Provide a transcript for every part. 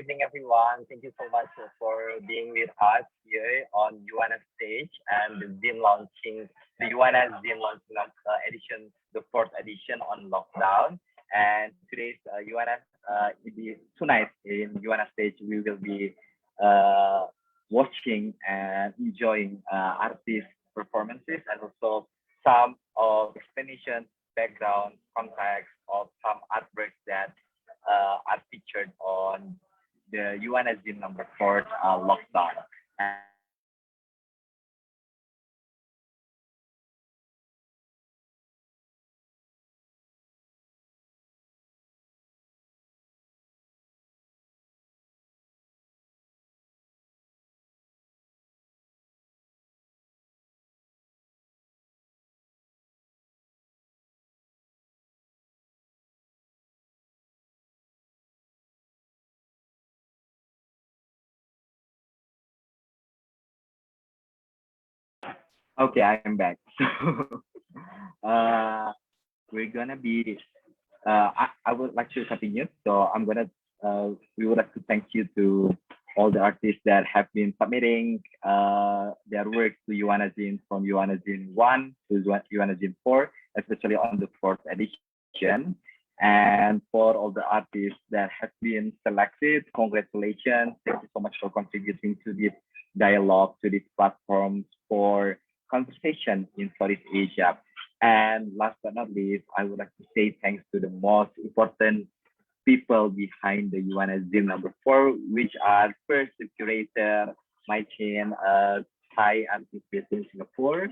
evening, everyone. Thank you so much for being with us here on Yuwana stage and the Zine launching, the Yuwana Zine launching edition, the fourth edition on lockdown. And today's Yuwana, tonight in Yuwana stage, we will be uh, watching and enjoying artist performances and also some of explanation, background, context of some artworks that are featured on the Yuwana Zine number four lockdown. And tonight we will be okay. I am back. So we're gonna be I would like to continue. So we would like to thank you to all the artists that have been submitting their work to Yuwana Zine from Yuwana Zine 1 to Yuwana Zine 4, especially on the fourth edition. And for all the artists that have been selected, congratulations. Thank you so much for contributing to this dialogue, to this platform for conversation in Southeast Asia. And last but not least, I would like to say thanks to the most important people behind the Yuwana Zine number four, which are first the curator, my chain, Thai artist based in Singapore.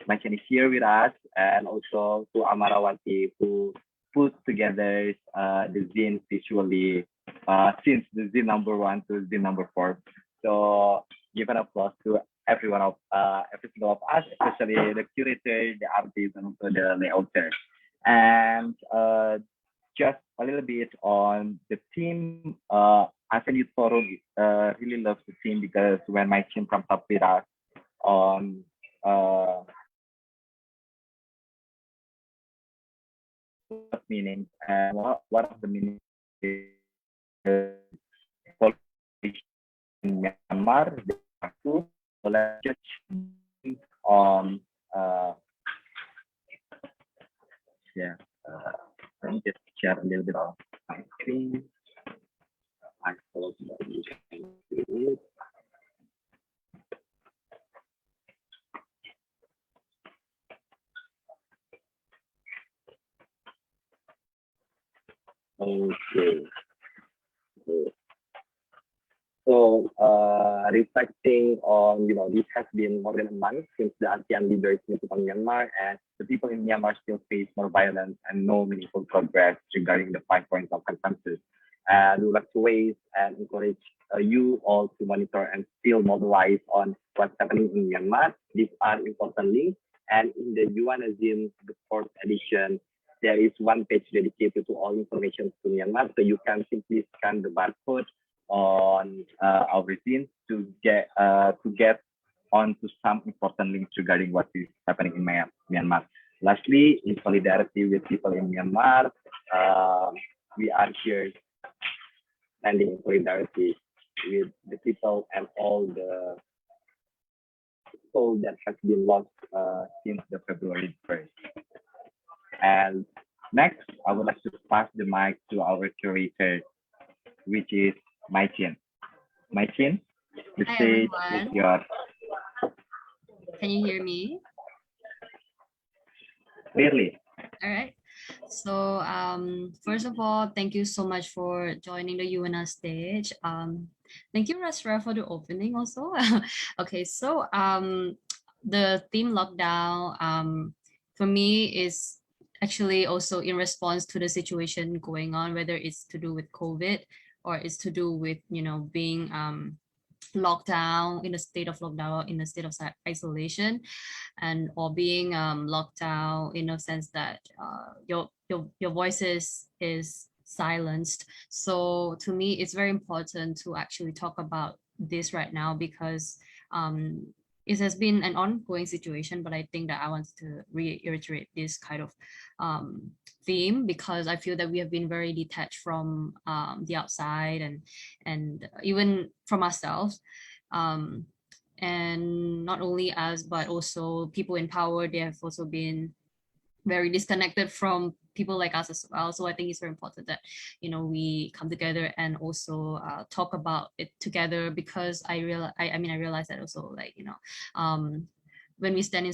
My chain is here with us, and also to Amarawati who put together the zine visually since the zine number one to zine number four. So give an applause to every single of us, especially the curator, the artist, and also the layouter. And just a little bit on the team. ASEAN Youth Forum really loves the team because when my team comes up with us on meaning and one of the meanings is in Myanmar, so let's just on yeah. Let me just share a little bit of my screen. I close it. Okay. So reflecting on, this has been more than a month since the ASEAN leaders met on Myanmar, and the people in Myanmar still face more violence and no meaningful progress regarding the 5 points of consensus. And we would like to raise and encourage you all to monitor and still mobilize on what's happening in Myanmar. These are important links. And in the Yuwana Zine, the fourth edition, there is one page dedicated to all information to Myanmar. So you can simply scan the barcode on our zine to get onto some important links regarding what is happening in Myanmar. Lastly, in solidarity with people in Myanmar, we are here standing in solidarity with the people and all the soul that has been lost since the February 1st. And next, I would like to pass the mic to our curator, which is my chin. My chin, the Hi, stage is everyone. yours. Can you hear me? Clearly. All right. So first of all, thank you so much for joining the UNA stage. Thank you, Rasra, for the opening also. Okay, so the theme lockdown for me is actually also in response to the situation going on, whether it's to do with COVID or it's to do with, being lockdown, in a state of lockdown, in a state of isolation, and or being locked down in a sense that your voice is silenced. So to me, it's very important to actually talk about this right now because it has been an ongoing situation, but I think that I want to reiterate this kind of theme, because I feel that we have been very detached from the outside and even from ourselves. And not only us, but also people in power, they have also been very disconnected from people like us as well. So I think it's very important that, you know, we come together and also talk about it together, because I realize that also, like, you know, when we stand in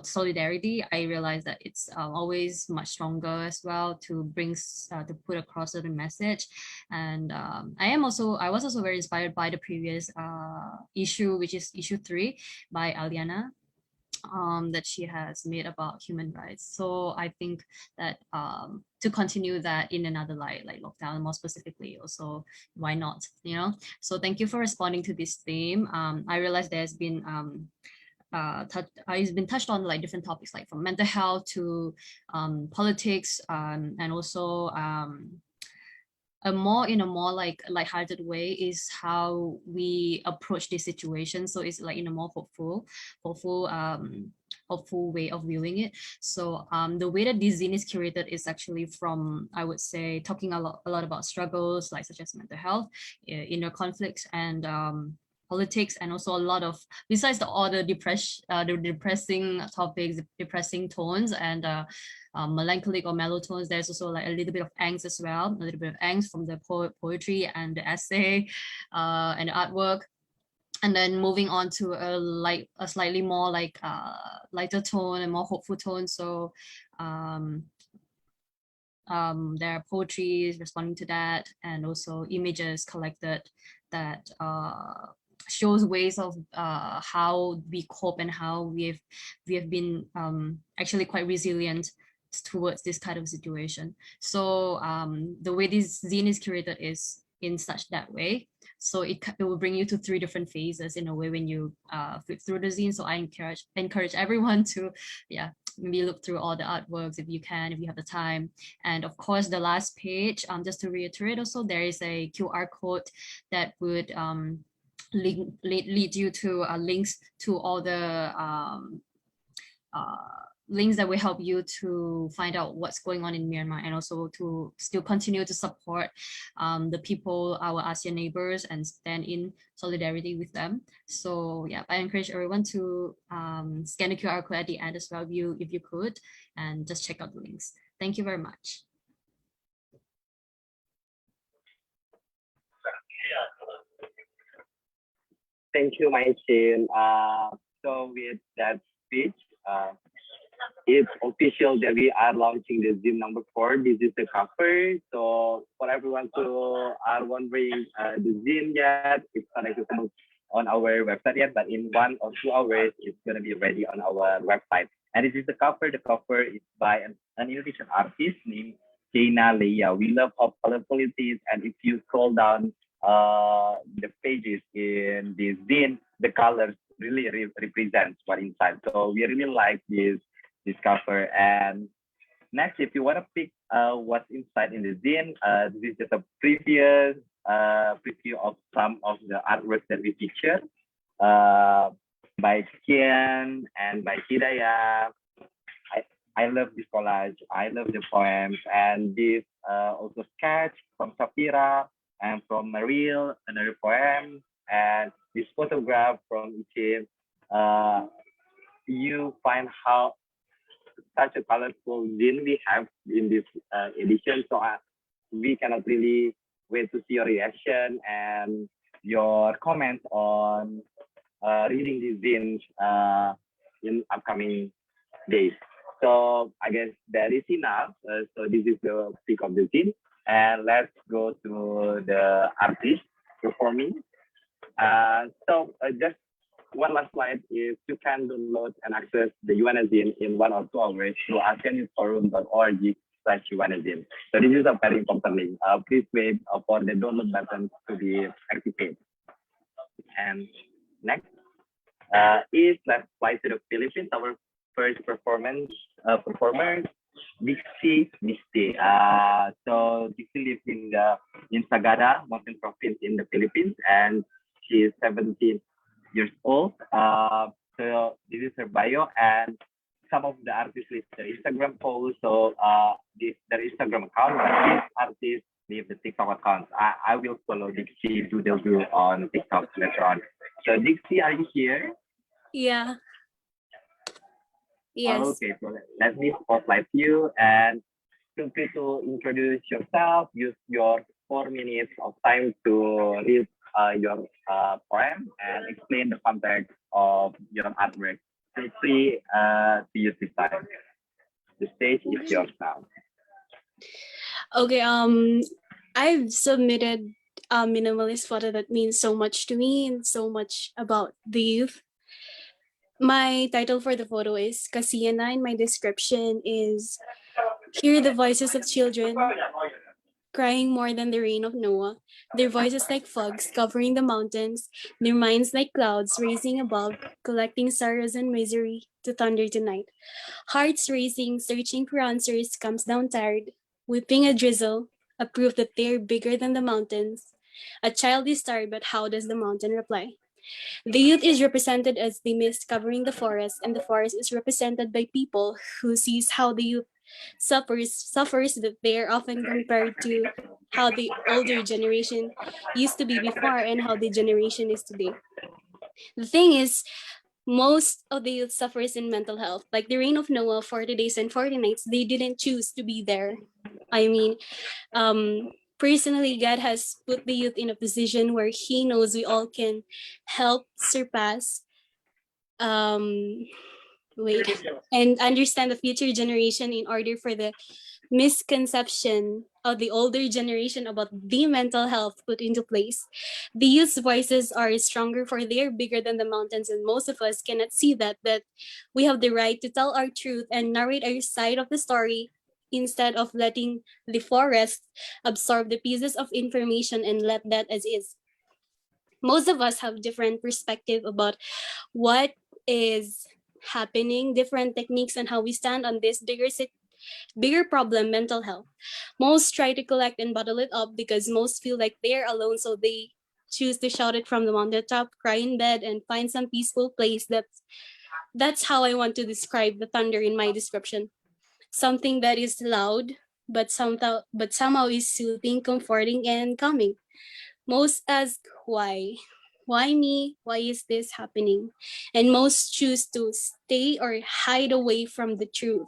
solidarity, I realize that it's always much stronger as well to to put across a certain message. And I was also very inspired by the previous issue, which is issue 3 by Aliana, that she has made about human rights. So I think that to continue that in another light, like lockdown more specifically, also, why not, you know? So thank you for responding to this theme. I realize there's been it's been touched on like different topics, like from mental health to politics, and also a more like lighthearted way is how we approach this situation. So it's like in a more hopeful way of viewing it. So the way that this zine is curated is actually from, I would say, talking a lot about struggles like such as mental health, inner conflicts, and politics, and also a lot of, besides all the depressing topics, depressing tones, and melancholic or mellow tones, there's also like a little bit of angst as well, a little bit of angst from the poetry and the essay, and the artwork. And then moving on to a slightly more like lighter tone and more hopeful tone. So there are poetry responding to that, and also images collected that shows ways of how we cope and how we have been actually quite resilient towards this kind of situation. So the way this zine is curated is in such that way. So it will bring you to 3 different phases in a way when you flip through the zine. So I encourage everyone to, yeah, maybe look through all the artworks if you can, if you have the time. And of course, the last page, just to reiterate also, there is a QR code that would lead you to links to all the links that will help you to find out what's going on in Myanmar, and also to still continue to support the people, our ASEAN neighbors, and stand in solidarity with them. So yeah, I encourage everyone to scan the QR code at the end as well, if you could, and just check out the links. Thank you very much. Thank you, Maichin. So with that speech, it's official that we are launching the zine number 4. This is the cover. So for everyone who are wondering the zine yet, it's not accessible on our website yet, but in 1 or 2 hours, it's going to be ready on our website. And this is the cover. The cover is by an Indonesian artist named Jaina Leia. We love how colorful it is. And if you scroll down the pages in this zine, the colors really represents what inside. So we really like this cover. And next, if you want to pick what's inside in the zine, this is just a preview of some of the artworks that we feature by Kian and by Hidayah. I love this collage. I love the poems, and this also sketch from Safira and from Maril, another poem, and this photograph from Ichin. You find how such a colorful zine we have in this edition. So we cannot really wait to see your reaction and your comments on reading these zines in upcoming days. So I guess that is enough. So this is the pick of the zine. And let's go to the artist performing. So just one last slide is you can download and access the Yuwana Zine in 1 or 2 hours through ASEANnewsforum.org/Yuwana Zine. So this is a very important link. Please wait for the download button to be activated. And next is let's fly to the Philippines. Our first performer, Dixie Misty. So Dixie lives in Sagada Mountain Province in the Philippines, and she is 17 years old. So this is her bio, and some of the artists list their Instagram posts. So this their Instagram account, but this artist leave the TikTok account. I will follow Dixie Doodle Do on TikTok later on. So Dixie, are you here? Yeah. Yes. Okay, so let me spotlight you and feel free to introduce yourself. Use your 4 minutes of time to read your poem and explain the context of your artwork. Feel free to use this time. The stage is yours now. Okay. I've submitted a minimalist photo that means so much to me and so much about the youth. My title for the photo is Kasiana, and my description is hear the voices of children crying more than the rain of Noah, their voices like fogs covering the mountains, their minds like clouds raising above, collecting sorrows and misery to thunder tonight. Hearts racing, searching for answers, comes down tired, whipping a drizzle, a proof that they're bigger than the mountains. A child is tired, but how does the mountain reply? The youth is represented as the mist covering the forest, and the forest is represented by people who sees how the youth suffers that they are often compared to how the older generation used to be before and how the generation is today. The thing is, most of the youth suffers in mental health. Like the reign of Noah, 40 days and 40 nights, they didn't choose to be there. I mean, personally, God has put the youth in a position where He knows we all can help surpass, um, wait, and understand the future generation in order for the misconception of the older generation about the mental health put into place. The youth's voices are stronger for they are bigger than the mountains, and most of us cannot see that we have the right to tell our truth and narrate our side of the story instead of letting the forest absorb the pieces of information and let that as is. Most of us have different perspective about what is happening, different techniques and how we stand on this bigger problem, mental health. Most try to collect and bottle it up because most feel like they're alone, so they choose to shout it from the mountaintop, cry in bed, and find some peaceful place. That's how I want to describe the thunder in my description. Something that is loud, but somehow is soothing, comforting, and calming. Most ask why. Why me? Why is this happening? And most choose to stay or hide away from the truth.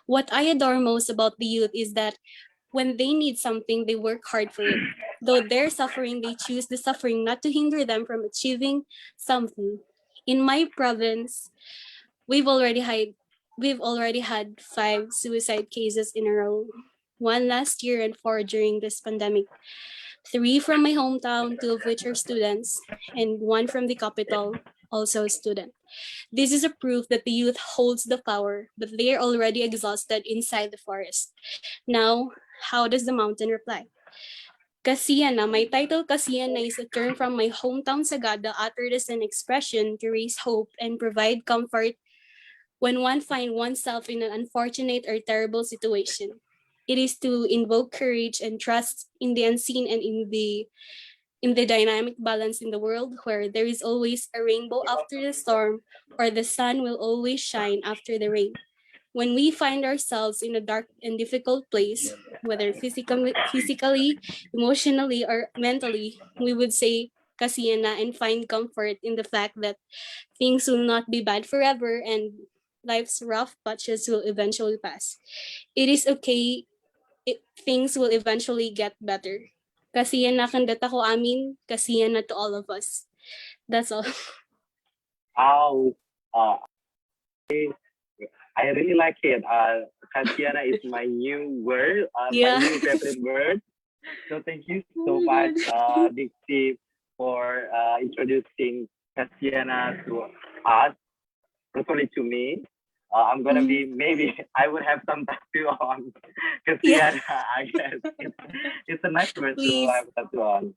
What I adore most about the youth is that when they need something, they work hard for it. Though they're suffering, they choose the suffering not to hinder them from achieving something. In my province, we've already had we've already had 5 suicide cases in a row. One last year and 4 during this pandemic. 3 from my hometown, 2 of which are students, and 1 from the capital, also a student. This is a proof that the youth holds the power, but they are already exhausted inside the forest. Now, how does the mountain reply? Kasiana, my title Kasiana is a term from my hometown Sagada uttered as an expression to raise hope and provide comfort when one finds oneself in an unfortunate or terrible situation. It is to invoke courage and trust in the unseen and in the dynamic balance in the world where there is always a rainbow after the storm or the sun will always shine after the rain. When we find ourselves in a dark and difficult place, whether physically, emotionally, or mentally, we would say Kasiana and find comfort in the fact that things will not be bad forever and life's rough patches will eventually pass. It is okay, things will eventually get better. Kasiyan na kandat ako amin, kasiyan na to all of us. That's all. How I really like it. Kasiana is my new word, Yeah. my new favorite word. So thank you so much, Dixie, for introducing Kasiana to us, personally to me. I'm gonna be maybe I would have some tattoo on Kasiana. I guess it's a nice word to Please. have tattoo on.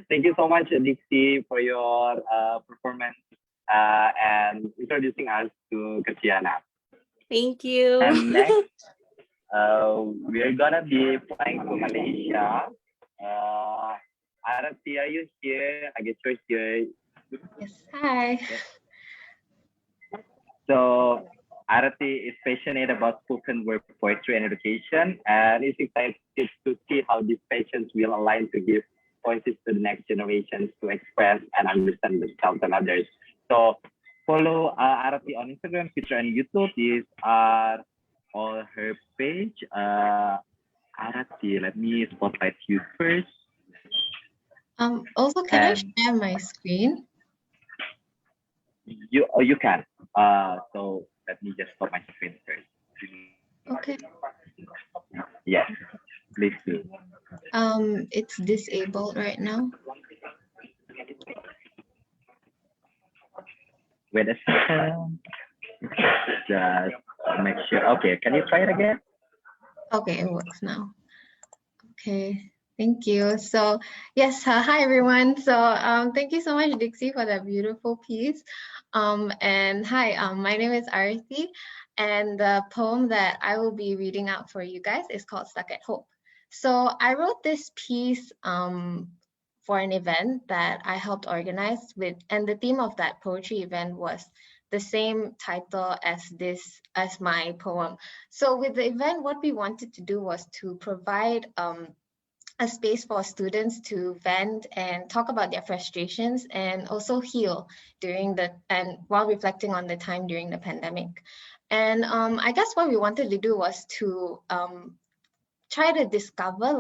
Thank you so much, Dixie, for your performance and introducing us to Kasiana. Thank you. And next, we're gonna be flying to Malaysia. Arati, are you here? I guess you're here. Yes, hi. So Arati is passionate about spoken word poetry and education, and is excited to see how these passions will align to give voices to the next generations to express and understand themselves and others. So follow Arati on Instagram, Twitter, and YouTube. These are all her page. Arati, let me spotlight you first. Also, can I And share my screen? you can. So let me just stop my screen first. Okay. Yes, please do. It's disabled right now. Wait a second. Just make sure. Okay, can you try it again? Okay, it works now. Okay, thank you. So yes, hi everyone. So thank you so much, Dixie, for that beautiful piece. And hi, my name is Arati, and the poem that I will be reading out for you guys is called Stuck at Hope. So I wrote this piece for an event that I helped organize with, and the theme of that poetry event was the same title as my poem. So with the event, what we wanted to do was to provide a space for students to vent and talk about their frustrations and also heal while reflecting on the time during the pandemic. And I guess what we wanted to do was to try to discover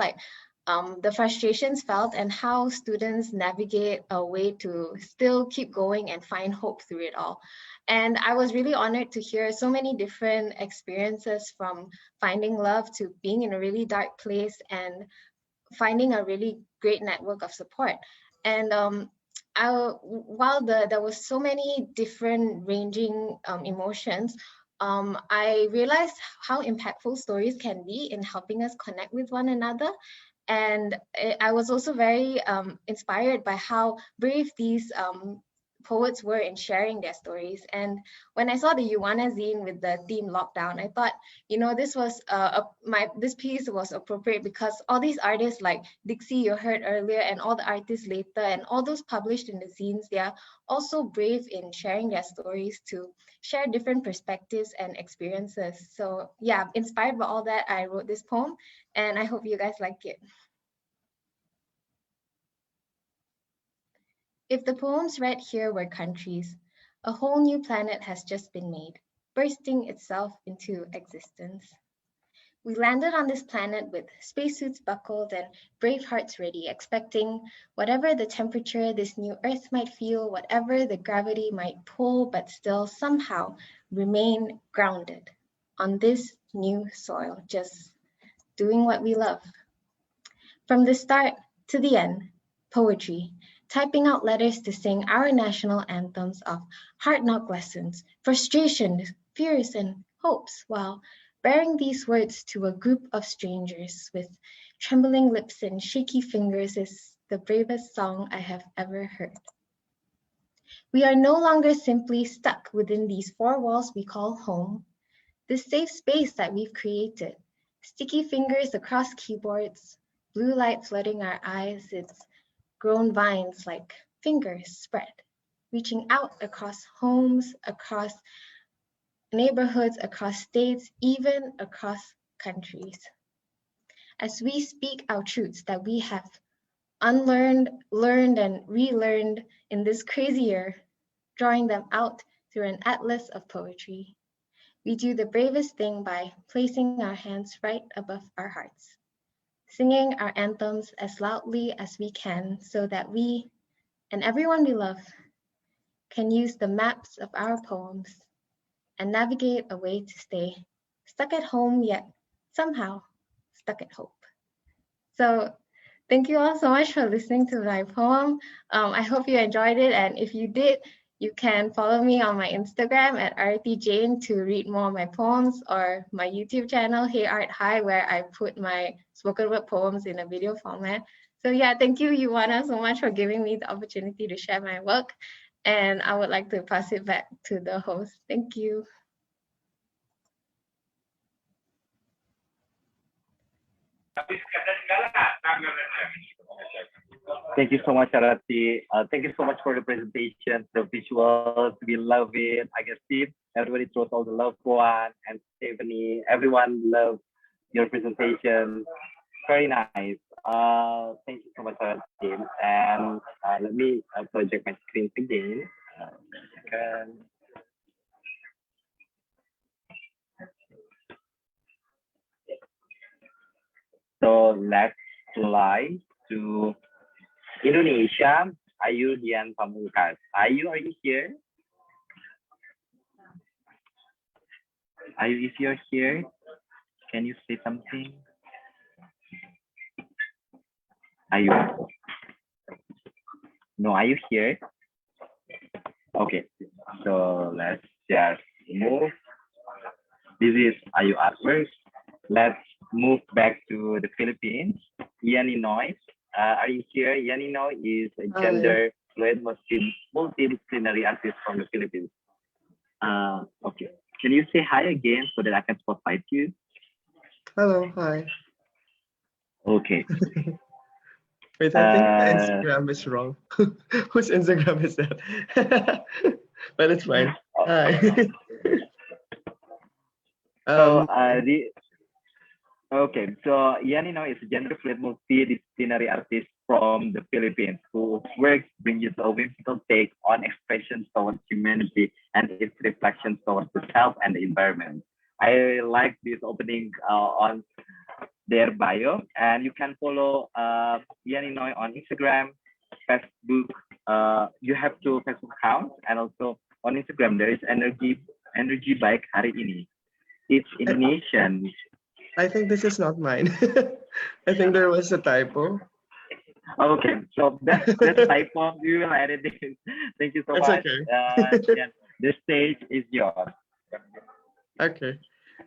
the frustrations felt and how students navigate a way to still keep going and find hope through it all. And I was really honored to hear so many different experiences, from finding love to being in a really dark place and finding a really great network of support. And while there was so many different ranging emotions, I realized how impactful stories can be in helping us connect with one another. And I was also very inspired by how brave these poets were in sharing their stories. And when I saw the Yuwana Zine with the theme Lockdown, I thought, this piece was appropriate because all these artists like Dixie you heard earlier, and all the artists later, and all those published in the zines, they are also brave in sharing their stories to share different perspectives and experiences. So yeah, inspired by all that, I wrote this poem, and I hope you guys like it. If the poems read here were countries, a whole new planet has just been made, bursting itself into existence. We landed on this planet with spacesuits buckled and brave hearts ready, expecting whatever the temperature this new Earth might feel, whatever the gravity might pull, but still somehow remain grounded on this new soil, just doing what we love. From the start to the end, poetry, typing out letters to sing our national anthems of hard knock lessons, frustrations, fears, and hopes, while bearing these words to a group of strangers with trembling lips and shaky fingers is the bravest song I have ever heard. We are no longer simply stuck within these four walls we call home, this safe space that we've created, sticky fingers across keyboards, blue light flooding our eyes, it's grown vines like fingers spread, reaching out across homes, across neighborhoods, across states, even across countries. As we speak our truths that we have unlearned, learned, and relearned in this crazy year, drawing them out through an atlas of poetry, we do the bravest thing by placing our hands right above our hearts, singing our anthems as loudly as we can so that we and everyone we love can use the maps of our poems and navigate a way to stay stuck at home, yet somehow stuck at hope. So thank you all so much for listening to my poem. I hope you enjoyed it, and if you did, you can follow me on my Instagram at @RTJane to read more of my poems, or my YouTube channel, Hey Art High, where I put my spoken word poems in a video format. So yeah, thank you, Yuwana, so much for giving me the opportunity to share my work. And I would like to pass it back to the host. Thank you. Thank you so much, Arati. Thank you so much for the presentation, the visuals. We love it. I can see everybody throws all the love one and Stephanie. Everyone loves your presentation. Very nice. Thank you so much, Arati. And let me project my screen again. Second. So let's fly to Indonesia. Ayu Dian Pamungkas. Ayu, are you here? Ayu, if you're here, can you say something? Ayu. No, are you here? Okay, so let's just move. This is Ayu artwork. Let's move back to the Philippines. Yani Noy, are you here? Yani Noy is a gender fluid multidisciplinary artist from the Philippines. Okay, can you say hi again so that I can spotlight you? Hello, hi. Okay. Wait, I think the Instagram is wrong. Whose Instagram is that? But it's fine. Hi. So okay, so Yanino is a gender fluid multidisciplinary artist from the Philippines whose works brings a whimsical take on expressions towards humanity and its reflections towards the self and the environment. I like this opening on their bio, and you can follow Yanino on Instagram, Facebook. You have two Facebook accounts, and also on Instagram there is energy bike hari ini. It's Indonesian. I think this is not mine. I think there was a typo. Okay, so that's the typo. We will edit it. Thank you so It's much. okay. Yeah, the stage is yours. Okay.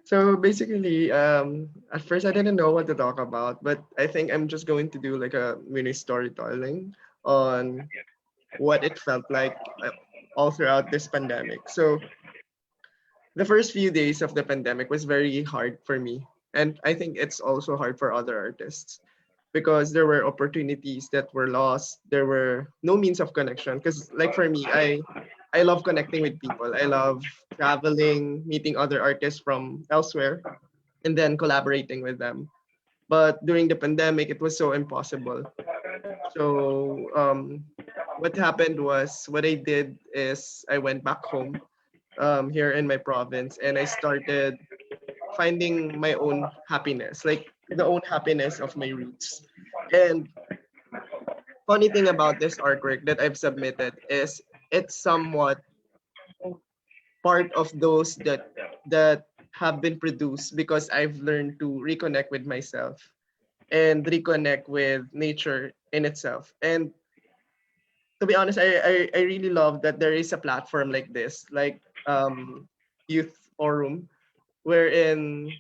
So basically, at first I didn't know what to talk about, but I think I'm just going to do like a mini storytelling on what it felt like all throughout this pandemic. So the first few days of the pandemic was very hard for me. And I think it's also hard for other artists because there were opportunities that were lost. There were no means of connection. Because like for me, I love connecting with people. I love traveling, meeting other artists from elsewhere, and then collaborating with them. But during the pandemic, it was so impossible. So what happened was what I did is I went back home here in my province and I started finding my own happiness, like the own happiness of my roots. And funny thing about this artwork that I've submitted is it's somewhat part of those that have been produced because I've learned to reconnect with myself and reconnect with nature in itself. And to be honest, I really love that there is a platform like this, like Youth Forum, wherein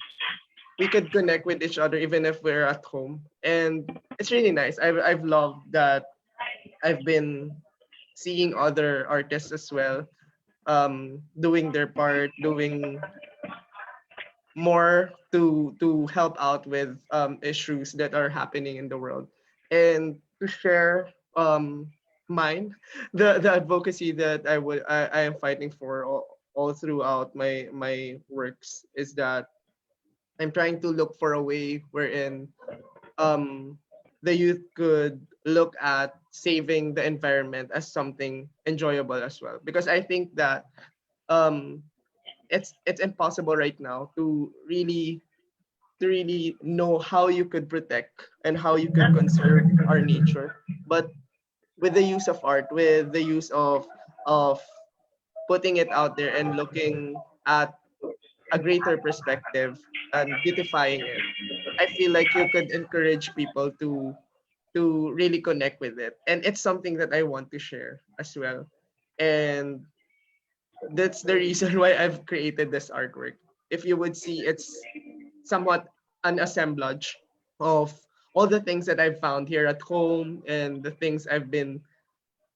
we could connect with each other even if we're at home. And it's really nice. I've loved that I've been seeing other artists as well doing their part, doing more to help out with issues that are happening in the world, and to share mine, the advocacy that I am fighting for all throughout my works is that I'm trying to look for a way wherein um, the youth could look at saving the environment as something enjoyable as well. Because I think that um, it's impossible right now to really know how you could protect and how you could conserve our nature. But with the use of art, with the use of putting it out there and looking at a greater perspective and beautifying it, I feel like you could encourage people to really connect with it. And it's something that I want to share as well. And that's the reason why I've created this artwork. If you would see, it's somewhat an assemblage of all the things that I've found here at home and the things I've been,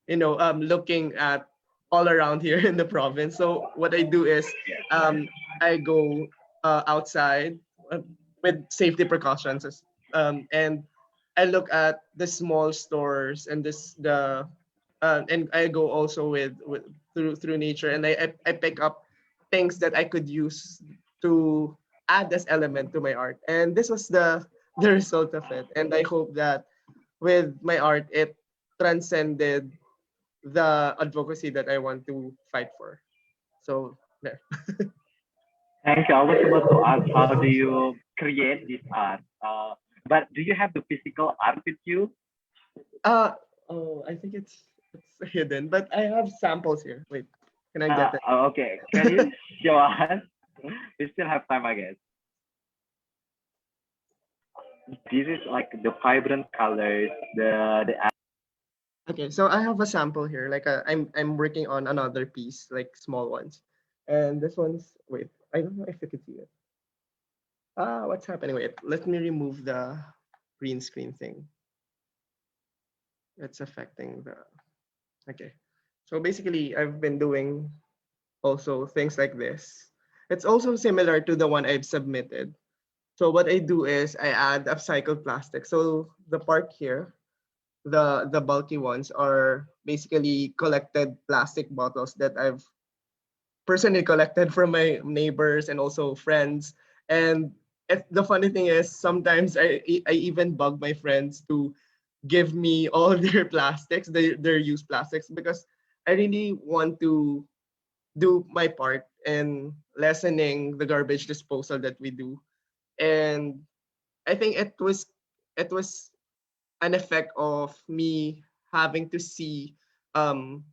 looking at all around here in the province. So what I do is I go outside with safety precautions and I look at the small stores and and I go also with through nature, and I pick up things that I could use to add as element to my art. And this was the result of it. And I hope that with my art it transcended the advocacy that I want to fight for. So there. Thank you. I was about to ask, how do you create this art? But do you have the physical art with you? Uh oh, I think it's hidden, but I have samples here. Wait, can I get it? Okay. Can you show us? We still have time, I guess. This is like the vibrant colors, the Okay, so I have a sample here. I'm working on another piece, like small ones. And this one's wait, I don't know if you could see it. What's happening? Wait, let me remove the green screen thing. It's affecting the okay. So basically I've been doing also things like this. It's also similar to the one I've submitted. So what I do is I add upcycled plastic. So the part here, the bulky ones are basically collected plastic bottles that I've personally collected from my neighbors and also friends. And the funny thing is sometimes I even bug my friends to give me all their plastics, their used plastics, because I really want to do my part in lessening the garbage disposal that we do. And I think it was an effect of me having to see um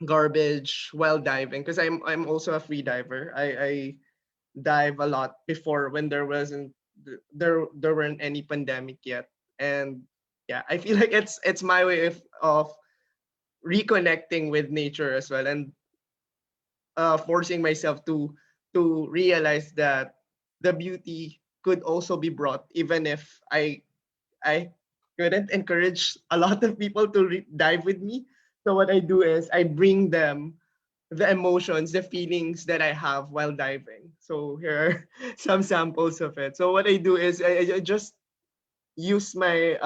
garbage while diving, because I'm also a free diver. I dive a lot before when there weren't any pandemic yet. And yeah, I feel like it's my way of reconnecting with nature as well, and forcing myself to realize that the beauty could also be brought even if I couldn't encourage a lot of people to dive with me. So what I do is I bring them the emotions, the feelings that I have while diving. So here are some samples of it. So what I do is I just use my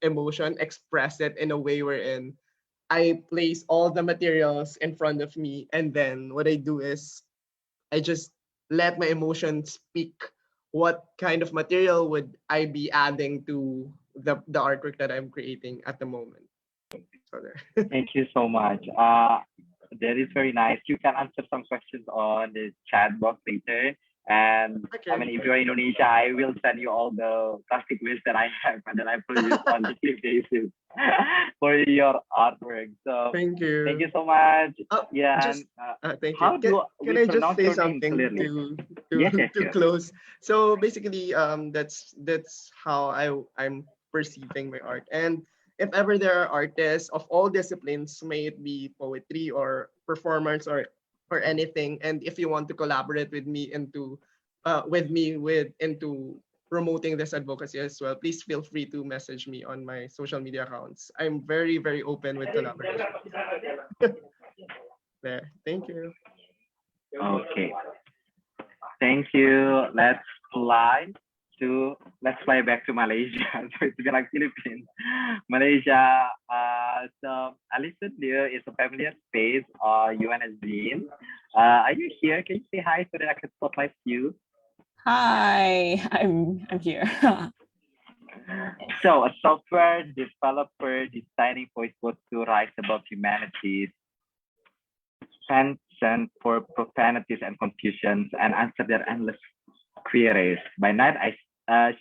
emotion, express it in a way wherein I place all the materials in front of me, and then what I do is I just let my emotions speak. What kind of material would I be adding to the artwork that I'm creating at the moment? So there. Thank you so much. That is very nice. You can answer some questions on the chat box later. And I Okay. mean, if you're in Indonesia, I will send you all the plastic waste that I have and that I produce on a daily basis for your artwork. So Thank thank you. you so much. Oh, Yeah, and just thank you. how do Can we I just pronounce say your name something clearly? to Yes, yes, to yes. close? So basically, that's how I'm perceiving my art. And if ever there are artists of all disciplines, may it be poetry or performance or anything, and if you want to collaborate with me into promoting this advocacy as well, please feel free to message me on my social media accounts. I'm very, very open with collaboration. There. Thank you. Okay. Thank you. Let's fly back to Malaysia. So it's been like Philippines. Malaysia. So Alison there is a familiar space. Yuwana Zine. Are you here? Can you say hi so that I can spotlight you? Hi, I'm here. So a software developer designing voice bots to rise above humanity's penchant for profanities and confusions and answer their endless queries. By night,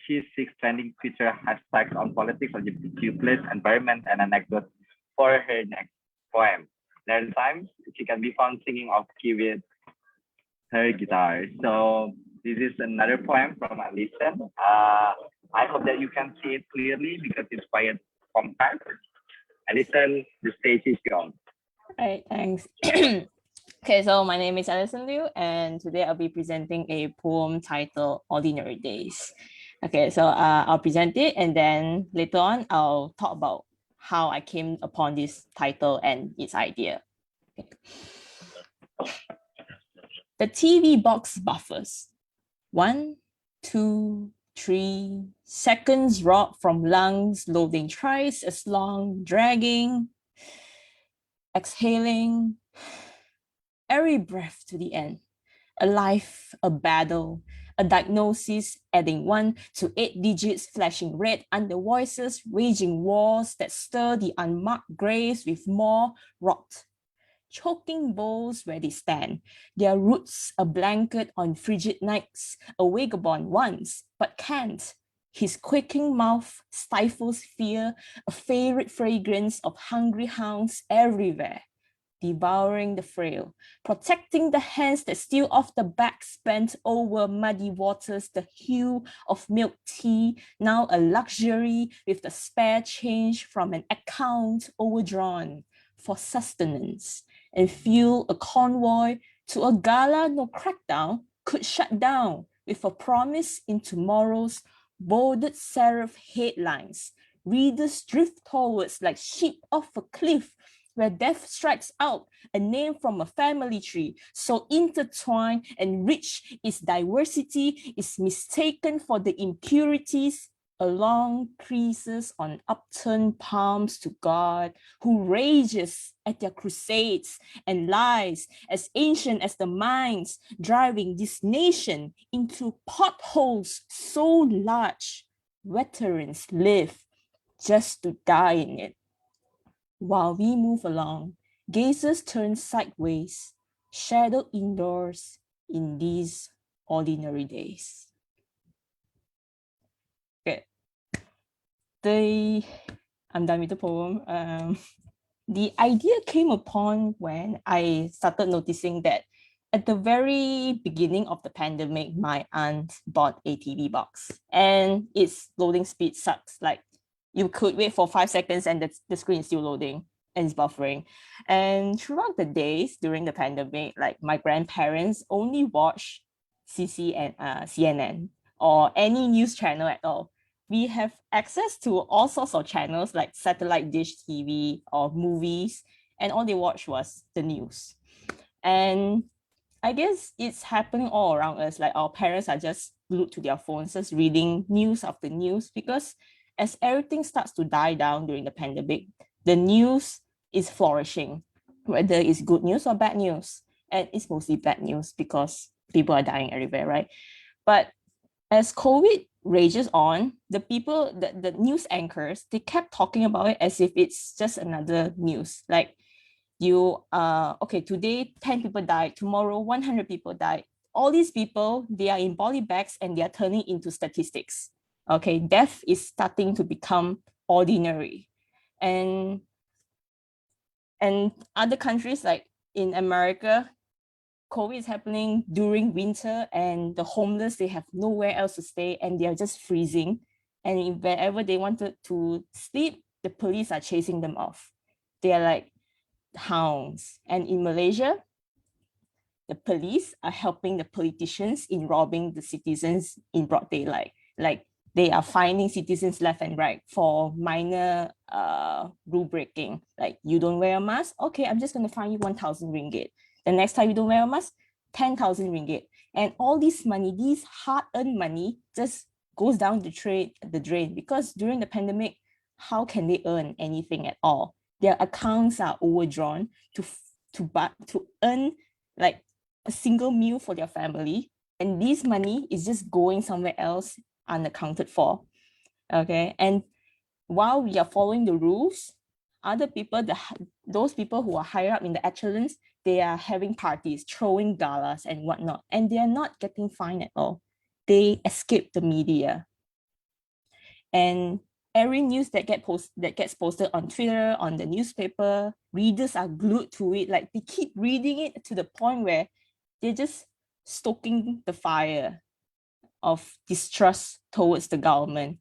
she seeks trending Twitter hashtags on politics, LGBTQ+, environment, and anecdotes for her next poem. There are times she can be found singing off key with her guitar. So this is another poem from Alison. I hope that you can see it clearly because it's quite compact. Alison, the stage is yours. Right, thanks. Okay, so my name is Alison Liu, and today I'll be presenting a poem titled Ordinary Days. Okay, so I'll present it, and then later on I'll talk about how I came upon this title and its idea. Okay. The TV box buffers. 1, 2, 3, Seconds rob from lungs, loading thrice as long, dragging, exhaling, every breath to the end. A life, a battle, a diagnosis adding 1 to 8 digits flashing red under voices, waging wars that stir the unmarked graves with more rot. Choking bowls where they stand, their roots a blanket on frigid nights, a vagabond once, but can't. His quaking mouth stifles fear, a favorite fragrance of hungry hounds everywhere, devouring the frail, protecting the hands that steal off the backs bent over muddy waters, the hue of milk tea, now a luxury with the spare change from an account overdrawn for sustenance, and fuel a convoy to a gala no crackdown could shut down, with a promise in tomorrow's bolded serif headlines. Readers drift towards like sheep off a cliff where death strikes out, a name from a family tree, so intertwined and rich its diversity is mistaken for the impurities along creases on upturned palms to God, who rages at their crusades and lies as ancient as the mines, driving this nation into potholes so large, veterans live just to die in it. While we move along, gazers turn sideways, shadowed indoors in these ordinary days. Okay, I'm done with the poem. The idea came upon when I started noticing that at the very beginning of the pandemic, my aunt bought a TV box and its loading speed sucks. Like, you could wait for 5 seconds and the screen is still loading and it's buffering. And throughout the days during the pandemic, like my grandparents only watch CNN or any news channel at all. We have access to all sorts of channels like satellite dish TV or movies, and all they watched was the news. And I guess it's happening all around us. Like, our parents are just glued to their phones, just reading news after news, because as everything starts to die down during the pandemic, the news is flourishing, whether it's good news or bad news. And it's mostly bad news because people are dying everywhere, right? But as COVID rages on, the news anchors, they kept talking about it as if it's just another news. Like, okay, today 10 people died, tomorrow 100 people died. All these people, they are in body bags and they are turning into statistics. Okay, death is starting to become ordinary. And other countries, like in America, COVID is happening during winter and the homeless, they have nowhere else to stay and they are just freezing. And wherever they wanted to sleep, the police are chasing them off. They are like hounds. And in Malaysia, the police are helping the politicians in robbing the citizens in broad daylight. Like, they are finding citizens left and right for minor rule breaking. Like, you don't wear a mask? Okay, I'm just going to fine you 1,000 ringgit. The next time you don't wear a mask, 10,000 ringgit. And all this money, these hard-earned money, just goes down the drain, because during the pandemic, how can they earn anything at all? Their accounts are overdrawn to earn like a single meal for their family, and this money is just going somewhere else unaccounted for. Okay, and while we are following the rules, other people, those people who are higher up in the echelons, they are having parties, throwing galas and whatnot, and they are not getting fined at all. They escape the media. And every news that gets posted on Twitter, on the newspaper, readers are glued to it. Like, they keep reading it to the point where they're just stoking the fire of distrust towards the government.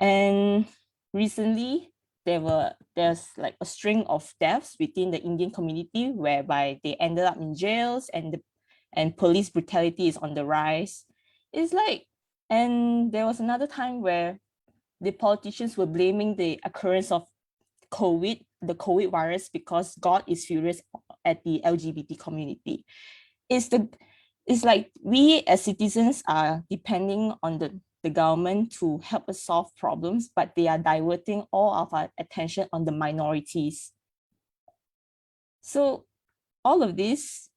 And recently, there's like a string of deaths within the Indian community, whereby they ended up in jails, and police brutality is on the rise. It's like, and there was another time where the politicians were blaming the occurrence of the COVID virus, because God is furious at the LGBT community. It's like we as citizens are depending on the government to help us solve problems, but they are diverting all of our attention on the minorities. So all of this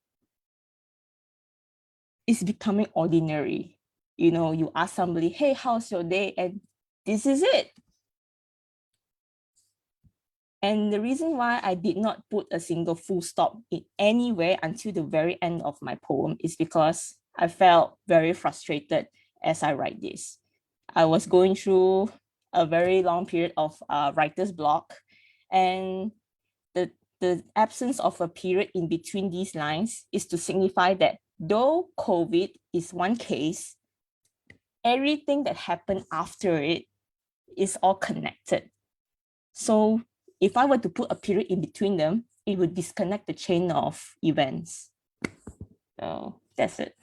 is becoming ordinary. You know, you ask somebody, hey, how's your day? And this is it. And the reason why I did not put a single full stop in anywhere until the very end of my poem is because I felt very frustrated as I write this. I was going through a very long period of writer's block, and the absence of a period in between these lines is to signify that though COVID is one case, everything that happened after it is all connected. So if I were to put a period in between them, it would disconnect the chain of events. So that's it.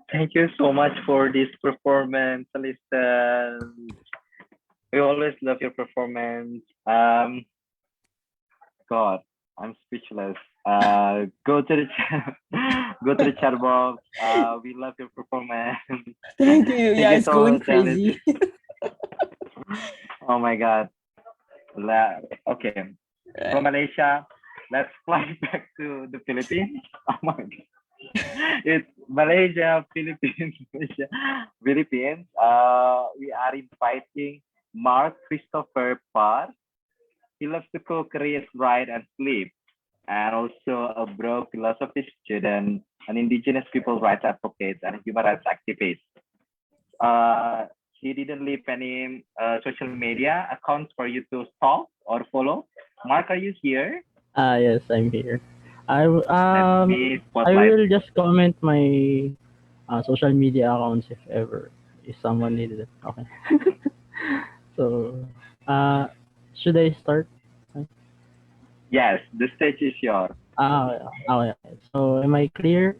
Thank you so much for this performance, Alisa. We always love your performance. God, I'm speechless. Go to the go to the chat box. We love your performance. Thank you. Thank Yeah, you it's so going much, crazy. Oh my God. Okay. From Malaysia, let's fly back to the Philippines. Oh my God. It's Malaysia, Philippines, Malaysia, Philippines. We are inviting Mark Christopher Parr. He loves to cook, read, write, and sleep. And also a broke philosophy student, an indigenous people rights advocate, and a human rights activist. He didn't leave any social media accounts for you to stalk or follow. Mark, are you here? Yes, I'm here. Let me I spotlight. will just comment my social media accounts if ever if someone needed it. Okay. So, should I start? Yes, the stage is yours. Okay. So, am I clear?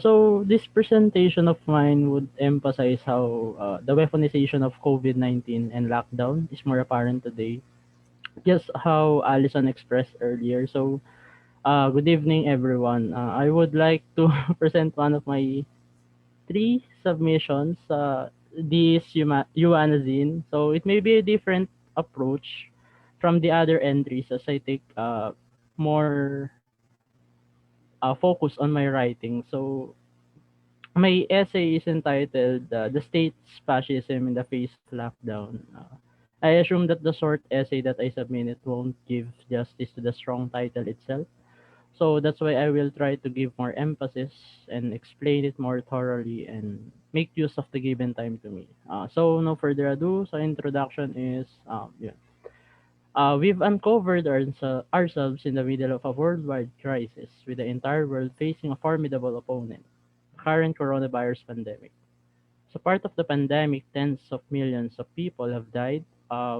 So this presentation of mine would emphasize how the weaponization of COVID-19 and lockdown is more apparent today. Just how Alison expressed earlier. So, good evening, everyone. I would like to present one of my three submissions. This Yuwana Zine. So it may be a different approach from the other entries as I take more focus on my writing. So my essay is entitled "The State's Fascism in the Face of Lockdown." I assume that the short essay that I submitted won't give justice to the strong title itself. So that's why I will try to give more emphasis and explain it more thoroughly and make use of the given time to me. So no further ado, so introduction is we've uncovered ourselves in the middle of a worldwide crisis with the entire world facing a formidable opponent, the current coronavirus pandemic. So part of the pandemic, tens of millions of people have died,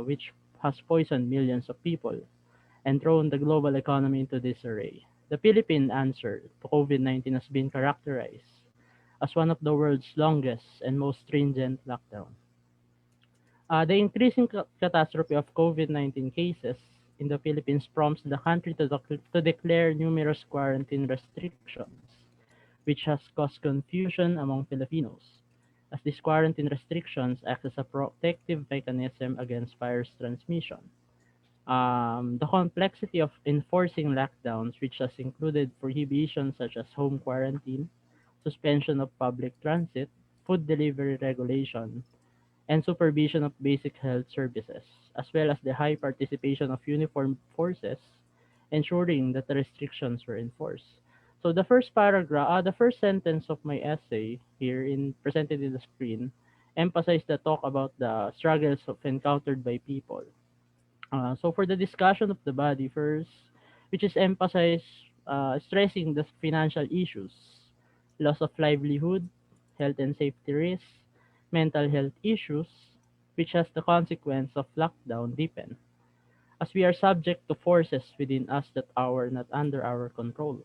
which has poisoned millions of people and thrown the global economy into disarray. The Philippine answer to COVID-19 has been characterized as one of the world's longest and most stringent lockdown. The increasing catastrophe of COVID-19 cases in the Philippines prompts the country to declare numerous quarantine restrictions, which has caused confusion among Filipinos, as these quarantine restrictions act as a protective mechanism against virus transmission. The complexity of enforcing lockdowns, which has included prohibitions such as home quarantine, suspension of public transit, food delivery regulation, and supervision of basic health services, as well as the high participation of uniformed forces, ensuring that the restrictions were enforced. So the first sentence of my essay here in presented in the screen, emphasized the talk about the struggles of encountered by people. So for the discussion of the body first, which is emphasized stressing the financial issues, loss of livelihood, health and safety risks, mental health issues, which has the consequence of lockdown deepen, as we are subject to forces within us that are not under our control.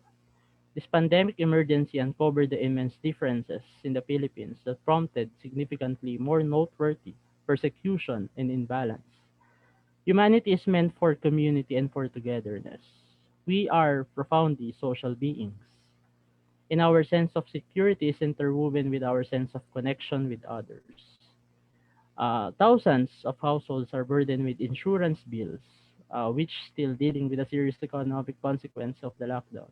This pandemic emergency uncovered the immense differences in the Philippines that prompted significantly more noteworthy persecution and imbalance. Humanity is meant for community and for togetherness. we are profoundly social beings. And our sense of security is interwoven with our sense of connection with others. Thousands of households are burdened with insurance bills, which still dealing with the serious economic consequence of the lockdown.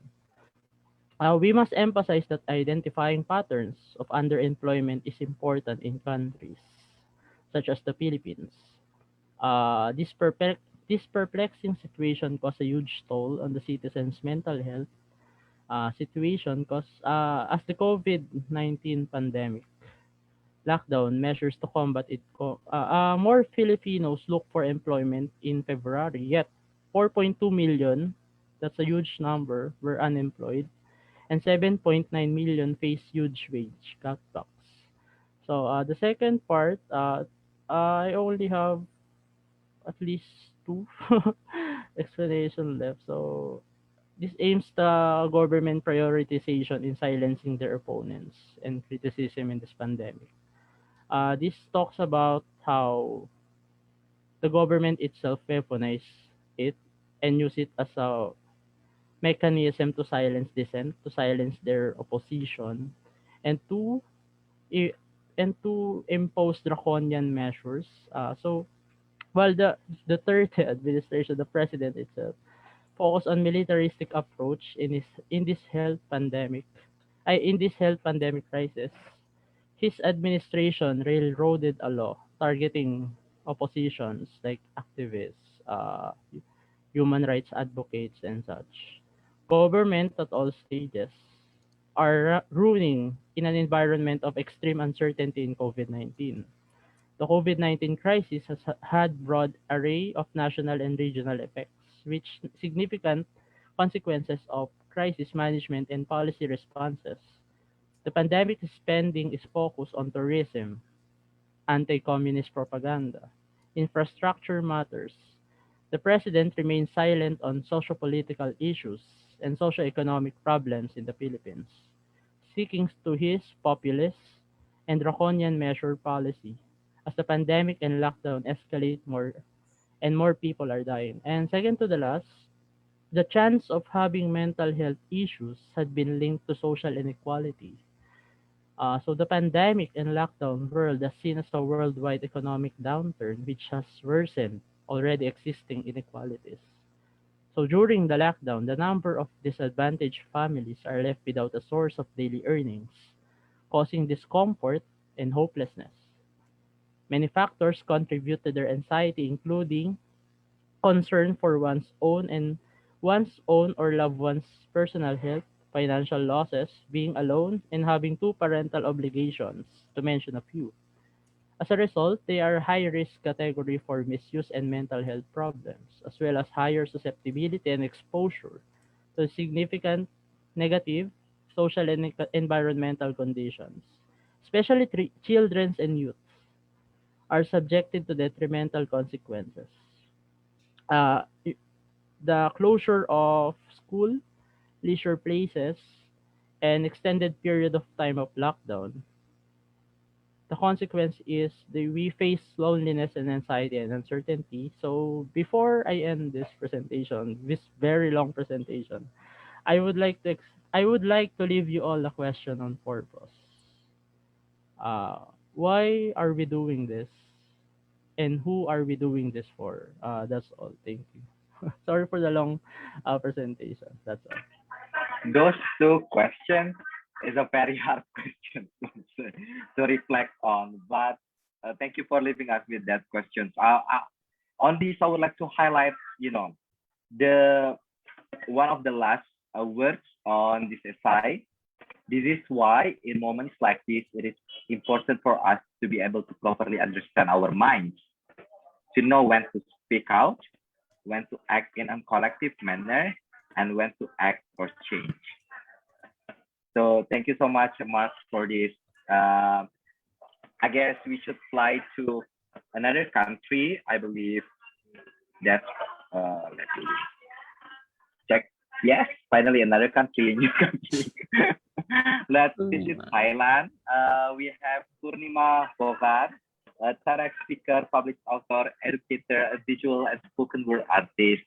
We must emphasize that identifying patterns of underemployment is important in countries such as the Philippines. This perplexing situation caused a huge toll on the citizens' mental health situation because as the COVID-19 pandemic lockdown measures to combat it, more Filipinos look for employment in February, yet 4.2 million, that's a huge number, were unemployed, and 7.9 million face huge wage cutbacks. So the second part, I only have at least two explanation left. So this aims the government prioritization in silencing their opponents and criticism in this pandemic. This talks about how the government itself weaponize it and use it as a mechanism to silence dissent, to silence their opposition, and i- to impose draconian measures. So while the third administration, the president itself, focus on militaristic approach in this health pandemic, in this health pandemic crisis, his administration railroaded a law targeting oppositions like activists, human rights advocates, and such. Government at all stages are ruining in an environment of extreme uncertainty in COVID-19. The COVID-19 crisis has had broad array of national and regional effects, which significant consequences of crisis management and policy responses. The pandemic spending is focused on tourism, anti-communist propaganda, infrastructure matters. The president remains silent on socio-political issues and socio-economic problems in the Philippines, sticking to his populist and draconian measure policy as the pandemic and lockdown escalate more and more people are dying. And second to the last, the chance of having mental health issues had been linked to social inequality. So the pandemic and lockdown world has seen as a worldwide economic downturn which has worsened already existing inequalities. So during the lockdown, the number of disadvantaged families are left without a source of daily earnings, causing discomfort and hopelessness. Many factors contribute to their anxiety, including concern for one's own or loved one's personal health, financial losses, being alone, and having two parental obligations, to mention a few. As a result, they are a high-risk category for misuse and mental health problems, as well as higher susceptibility and exposure to significant negative social and environmental conditions. Especially children and youth are subjected to detrimental consequences. Uh, the closure of school, leisure places, and extended period of time of lockdown, the consequence is that we face loneliness and anxiety and uncertainty. So before I end this presentation, this very long presentation, I would like to leave you all a question on purpose. Why are we doing this, and who are we doing this for? That's all. Thank you. Sorry for the long presentation. That's all. Those two questions is a very hard question to reflect on, but thank you for leaving us with that question. On this, I would like to highlight, the one of the last words on this essay. This is why in moments like this, it is important for us to be able to properly understand our minds, to know when to speak out, when to act in a collective manner, and when to act for change. So thank you so much, Mark, for this. I guess we should fly to another country. I believe that's, let's see, check. Yes, finally another country, a new country. Let's visit Thailand. We have Purnima Bogar, a TEDx speaker, published author, educator, a visual and spoken word artist.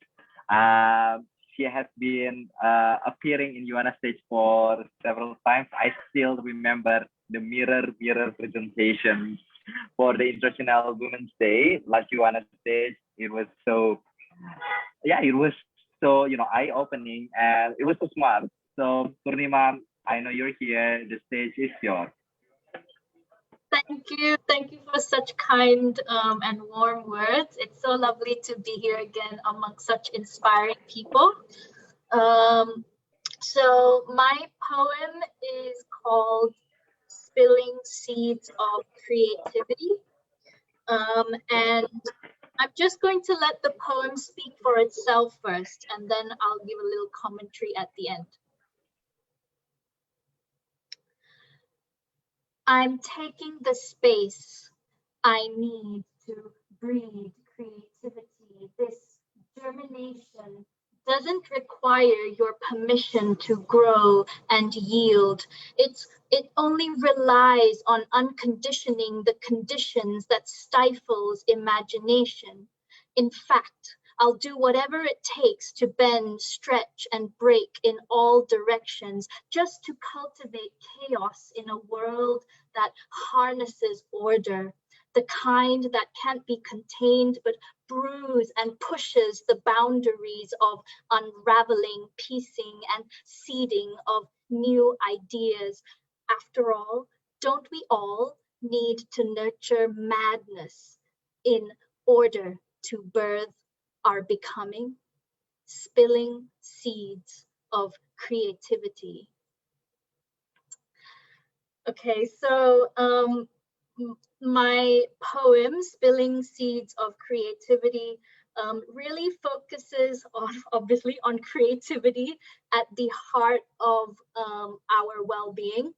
she has been appearing in Yuwana stage for several times. I still remember the mirror presentation for the International Women's Day, like Yuwana stage. It was so, yeah, it was so, eye-opening, and it was so smart. So Purnima, I know you're here. The stage is yours. Thank you. Thank you for such kind and warm words. It's so lovely to be here again among such inspiring people. So my poem is called Spilling Seeds of Creativity. And I'm just going to let the poem speak for itself first, and then I'll give a little commentary at the end. I'm taking the space I need to breed creativity. This germination doesn't require your permission to grow and yield. It only relies on unconditioning the conditions that stifles imagination. In fact, I'll do whatever it takes to bend, stretch, and break in all directions just to cultivate chaos in a world that harnesses order, the kind that can't be contained but brews and pushes the boundaries of unraveling, piecing, and seeding of new ideas. After all, don't we all need to nurture madness in order to birth our becoming? Spilling seeds of creativity. Okay, so my poem, Spilling Seeds of Creativity, really focuses on, obviously, on creativity at the heart of our well-being.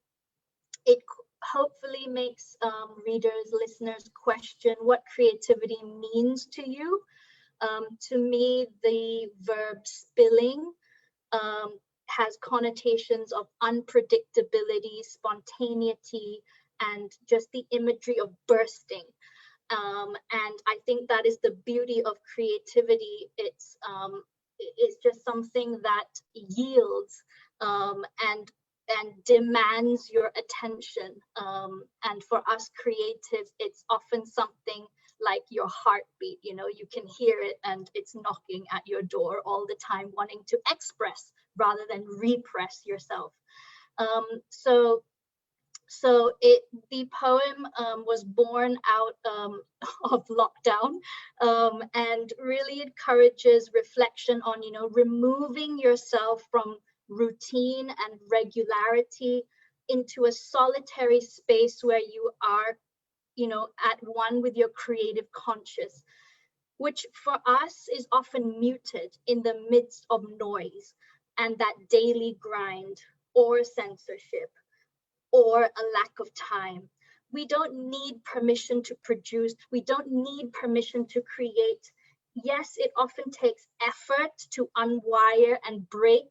It hopefully makes readers, listeners question what creativity means to you. To me, the verb spilling has connotations of unpredictability, spontaneity, and just the imagery of bursting. And I think that is the beauty of creativity. It's just something that yields and demands your attention. And for us creatives, it's often something like your heartbeat. You can hear it and it's knocking at your door all the time, wanting to express rather than repress yourself. So the poem was born out of lockdown, and really encourages reflection on, removing yourself from routine and regularity into a solitary space where you are, at one with your creative conscious, which for us is often muted in the midst of noise and that daily grind or censorship or a lack of time. We don't need permission to produce. We don't need permission to create. Yes, it often takes effort to unwire and break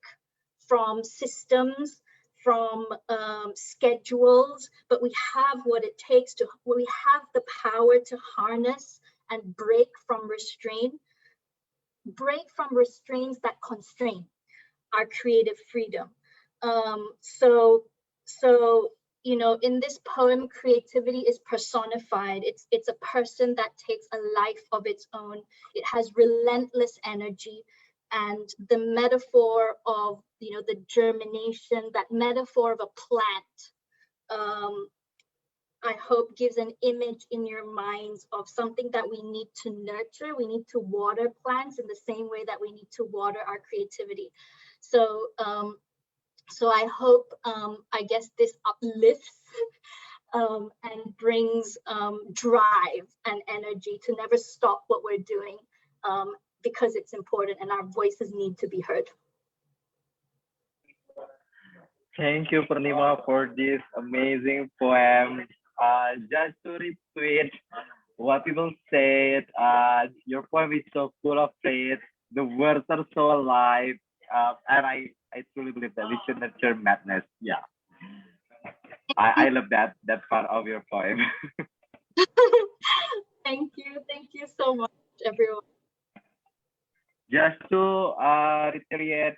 from systems, from schedules, but we have what it takes to, we have the power to harness and break from restraints that constrain our creative freedom. So in this poem, creativity is personified. It's a person that takes a life of its own. It has relentless energy, and the metaphor of the germination, that metaphor of a plant, I hope gives an image in your minds of something that we need to nurture. We need to water plants in the same way that we need to water our creativity. So I hope, I guess, this uplifts and brings drive and energy to never stop what we're doing, because it's important and our voices need to be heard. Thank you, Purnima, for this amazing poem. Just to retweet what people said, your poem is so full of faith. The words are so alive, and I truly believe that we should nurture madness. Yeah, I love that part of your poem. Thank you so much, everyone. Just to reiterate,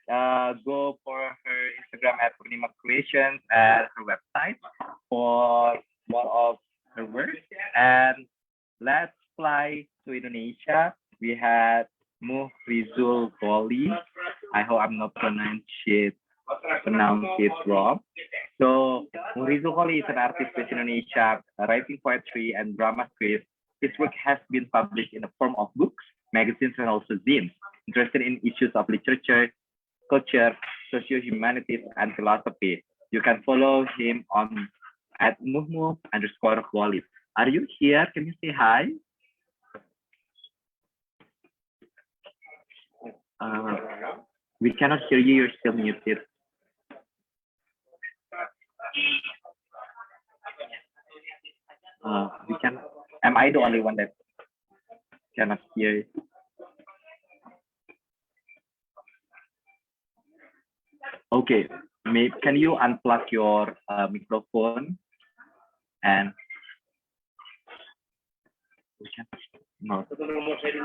go for her Instagram at Purnima Creations and her website for more of her work. And let's fly to Indonesia. We had Muhrizul Goli. I hope I'm not pronounce it wrong. So Muhrizul Goli is an artist based in Indonesia, writing poetry and drama scripts. His work has been published in the form of books, magazines, and also zines. Interested in issues of literature, culture, socio-humanities, and philosophy. You can follow him on at muhmu_Goli. Are you here? Can you say hi? We cannot hear you. You're still muted. We can. Am I the only one that cannot hear? Okay. Can you unplug your microphone? And no.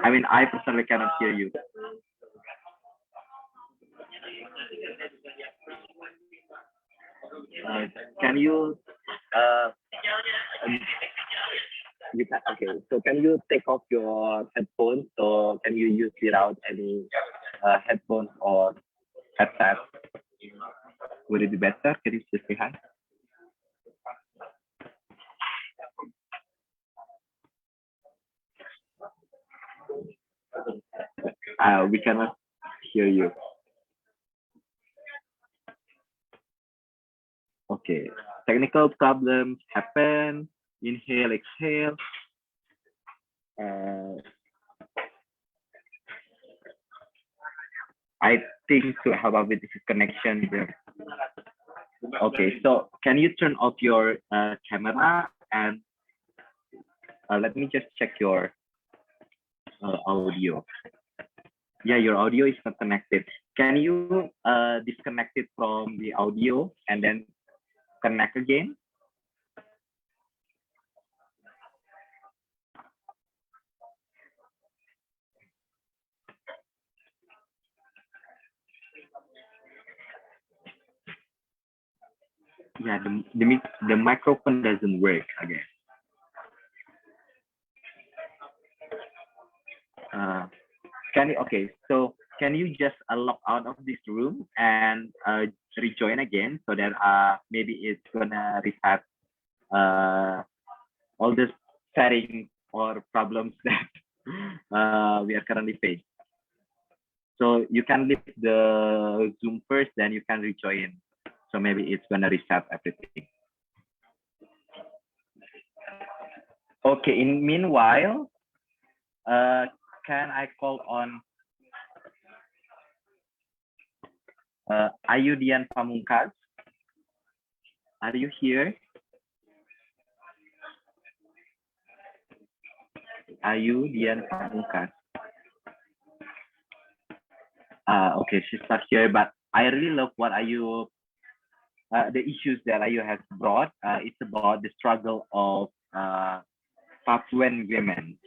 I mean, I personally cannot hear you. Can you? You can, okay. So can you take off your headphones? So can you use without any headphones or headset? Would it be better? Can you just say hi? We cannot hear you. Okay, technical problems happen. Inhale, exhale. I think to help out with this connection here. Okay, so can you turn off your camera and let me just check your audio. Yeah, your audio is not connected. Can you disconnect it from the audio and then connect again? Yeah, the microphone doesn't work again. So can you just log out of this room and rejoin again so that maybe it's gonna reset all the settings or problems that we are currently facing. So you can leave the Zoom first, then you can rejoin. So maybe it's gonna reset everything. Okay, in meanwhile, can I call on Ayudian Pamungkas? Are you here? Ayudian Pamungkas. Okay, she's not here, but I really love what Ayu, the issues that Ayu has brought. It's about the struggle of Papuan women,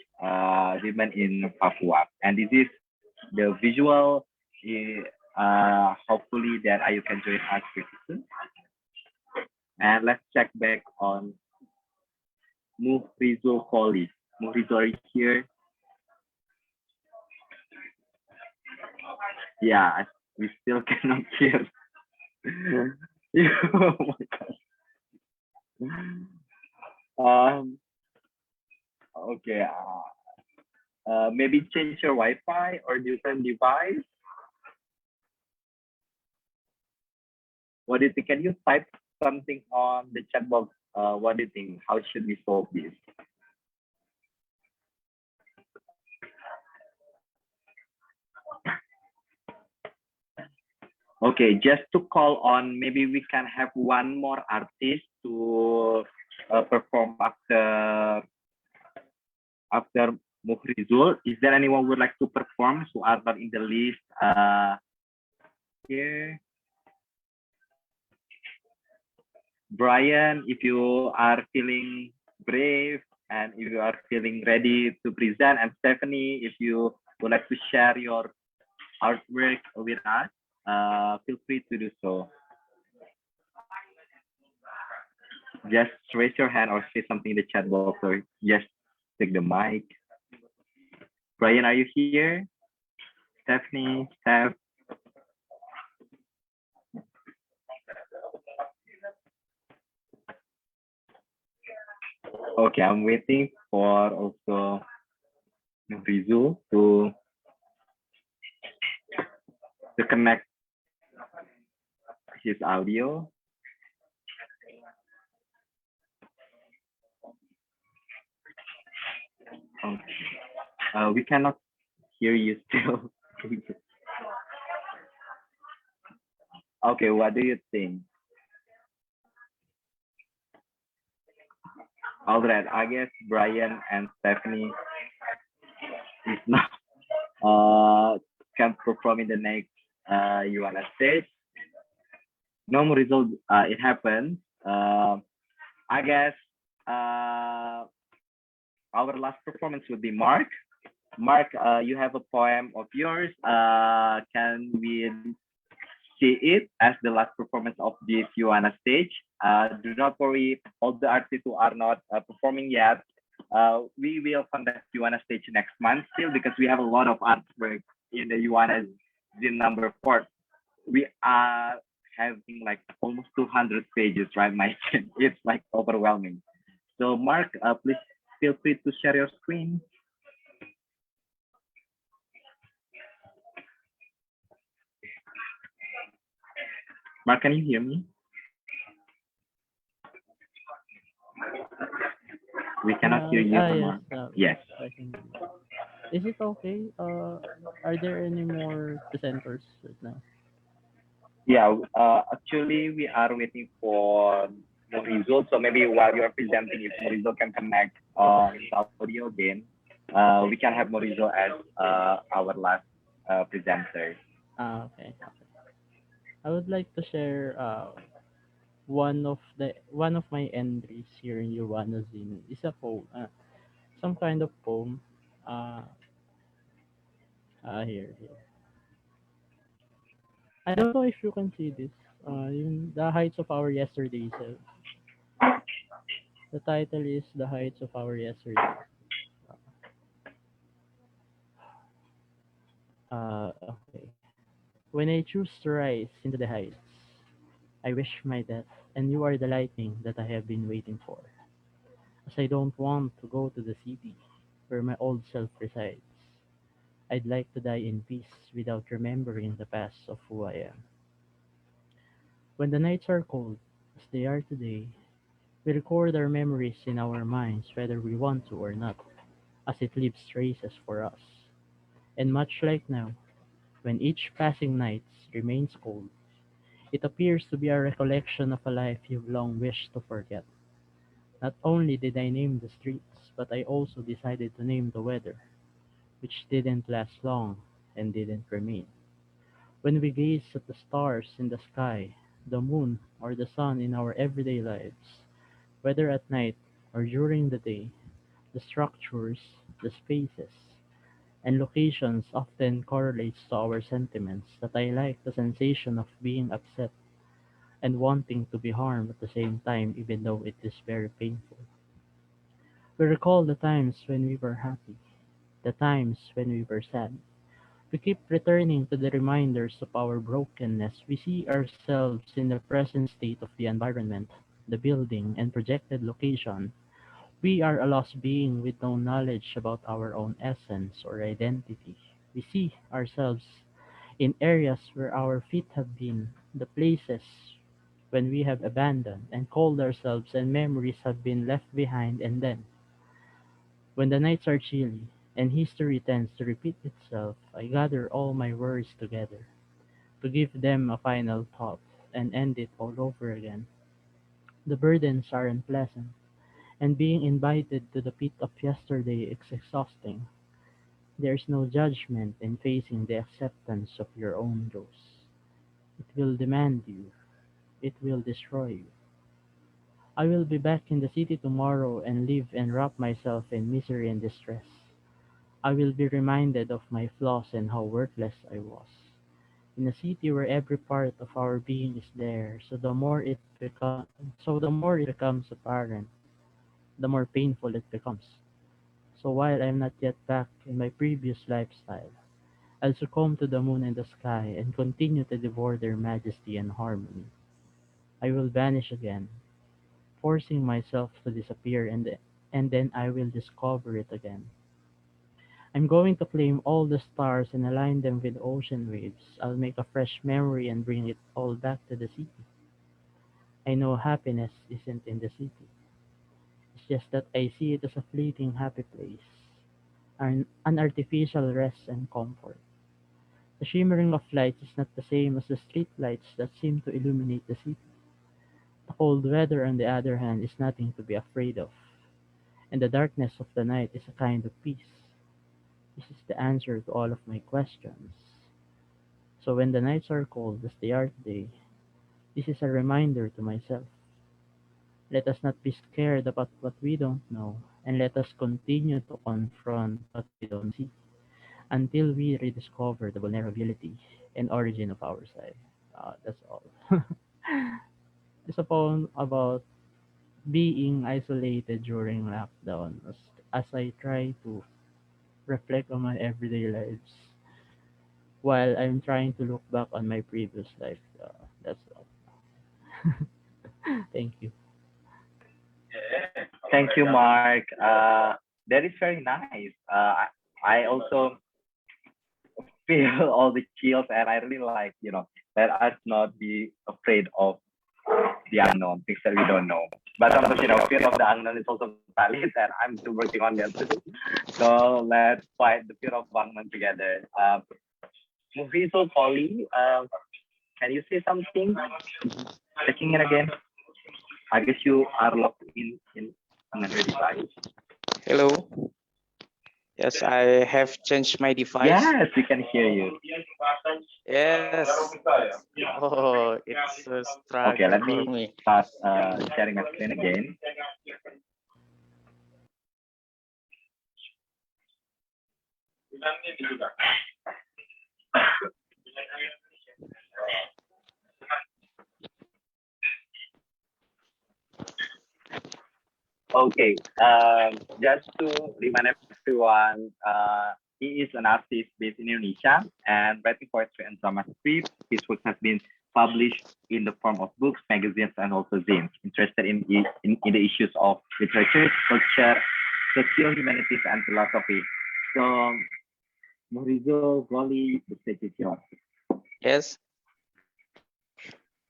women in Papua, and this is the visual. Hopefully that Ayu can join us pretty soon. And let's check back on Muhrizul Koli. Muhrizul is here. Yeah, we still cannot hear. Oh my God. Okay. Maybe change your Wi-Fi or different device. What do you think? Can you type something on the chat box? What do you think? How should we solve this? Okay, just to call on, maybe we can have one more artist to perform after Muhrizul. Is there anyone who would like to perform who are not in the list here? Brian, if you are feeling brave and if you are feeling ready to present, and Stephanie, if you would like to share your artwork with us, feel free to do so. Just raise your hand or say something in the chat box or just take the mic. Brian, are you here? Stephanie, Steph. Okay, I'm waiting for also Rizul to connect his audio. Okay. We cannot hear you still. Okay, what do you think? All right, I guess Brian and Stephanie is not can perform in the next Yuwana stage. No more result. It happened. I guess our last performance would be Mark. Mark, you have a poem of yours. Can we see it as the last performance of this Yuwana stage? Do not worry, all the artists who are not performing yet. We will conduct Yuwana stage next month still because we have a lot of artwork in the Yuwana Zine number 4. We are having like almost 200 pages, right, Mike? It's like overwhelming. So Mark, please feel free to share your screen. Mark, can you hear me? We cannot hear you. Yes, Yes. I can hear you. Is it okay? Are there any more presenters right now? Yeah, actually, we are waiting for the results. So maybe while you're presenting, if Morizo can connect the audio again, we can have Morizo as our last presenter. Okay. I would like to share one of my entries here in Yuwana Zine is a poem, some kind of poem. Here. I don't know if you can see this. The heights of our yesterdays. The title is The Heights of Our Yesterdays. Okay. When I choose to rise into the heights, I wish my death, and you are the lightning that I have been waiting for. As I don't want to go to the city where my old self resides. I'd like to die in peace without remembering the past of who I am. When the nights are cold, as they are today, we record our memories in our minds whether we want to or not, as it leaves traces for us. And much like now, when each passing night remains cold, it appears to be a recollection of a life you've long wished to forget. Not only did I name the streets, but I also decided to name the weather, which didn't last long and didn't remain. When we gaze at the stars in the sky, the moon, or the sun in our everyday lives, whether at night or during the day, the structures, the spaces, and locations often correlates to our sentiments that I like the sensation of being upset and wanting to be harmed at the same time even though it is very painful. We recall the times when we were happy, the times when we were sad. We keep returning to the reminders of our brokenness. We see ourselves in the present state of the environment, the building, and projected location. We are a lost being with no knowledge about our own essence or identity. We see ourselves in areas where our feet have been, the places when we have abandoned and called ourselves and memories have been left behind, and then, when the nights are chilly and history tends to repeat itself, I gather all my worries together to give them a final thought and end it all over again. The burdens are unpleasant, and being invited to the pit of yesterday is exhausting. There is no judgment in facing the acceptance of your own ghosts. It will demand you, it will destroy you. I will be back in the city tomorrow and live and wrap myself in misery and distress. I will be reminded of my flaws and how worthless I was. In a city where every part of our being is there, so the more it becomes apparent, the more painful it becomes. So while I'm not yet back in my previous lifestyle, I'll succumb to the moon and the sky and continue to devour their majesty and harmony. I will vanish again, forcing myself to disappear, and then I will discover it again. I'm going to claim all the stars and align them with ocean waves. I'll make a fresh memory and bring it all back to the city. I know happiness isn't in the city. It's just that I see it as a fleeting happy place, an artificial rest and comfort. The shimmering of lights is not the same as the street lights that seem to illuminate the city. The cold weather, on the other hand, is nothing to be afraid of, and the darkness of the night is a kind of peace. This is the answer to all of my questions. So when the nights are cold as they are today, this is a reminder to myself. Let us not be scared about what we don't know, and let us continue to confront what we don't see until we rediscover the vulnerability and origin of our side. That's all. It's a poem about being isolated during lockdown as I try to reflect on my everyday lives while I'm trying to look back on my previous life. That's all. Thank you. Thank you, Mark. That is very nice. I also feel all the chills, and I really like, let us not be afraid of the unknown, things that we don't know. But sometimes, fear of the unknown is also valid, and I'm still working on that too. So let's fight the fear of unknown together. Mufisul, Polly, can you say something? Checking in again. I guess you are locked in another device. Hello. Yes, I have changed my device. Yes, we can hear you. Yes. Oh, it's a struggle Okay, let for me me. start sharing my screen again. Okay, just to remind everyone, he is an artist based in Indonesia and writing poetry and drama scripts. His work has been published in the form of books, magazines, and also zines. Interested in the issues of literature, culture, social humanities, and philosophy. So, Morizo, Goli, the stage is yours. Yes.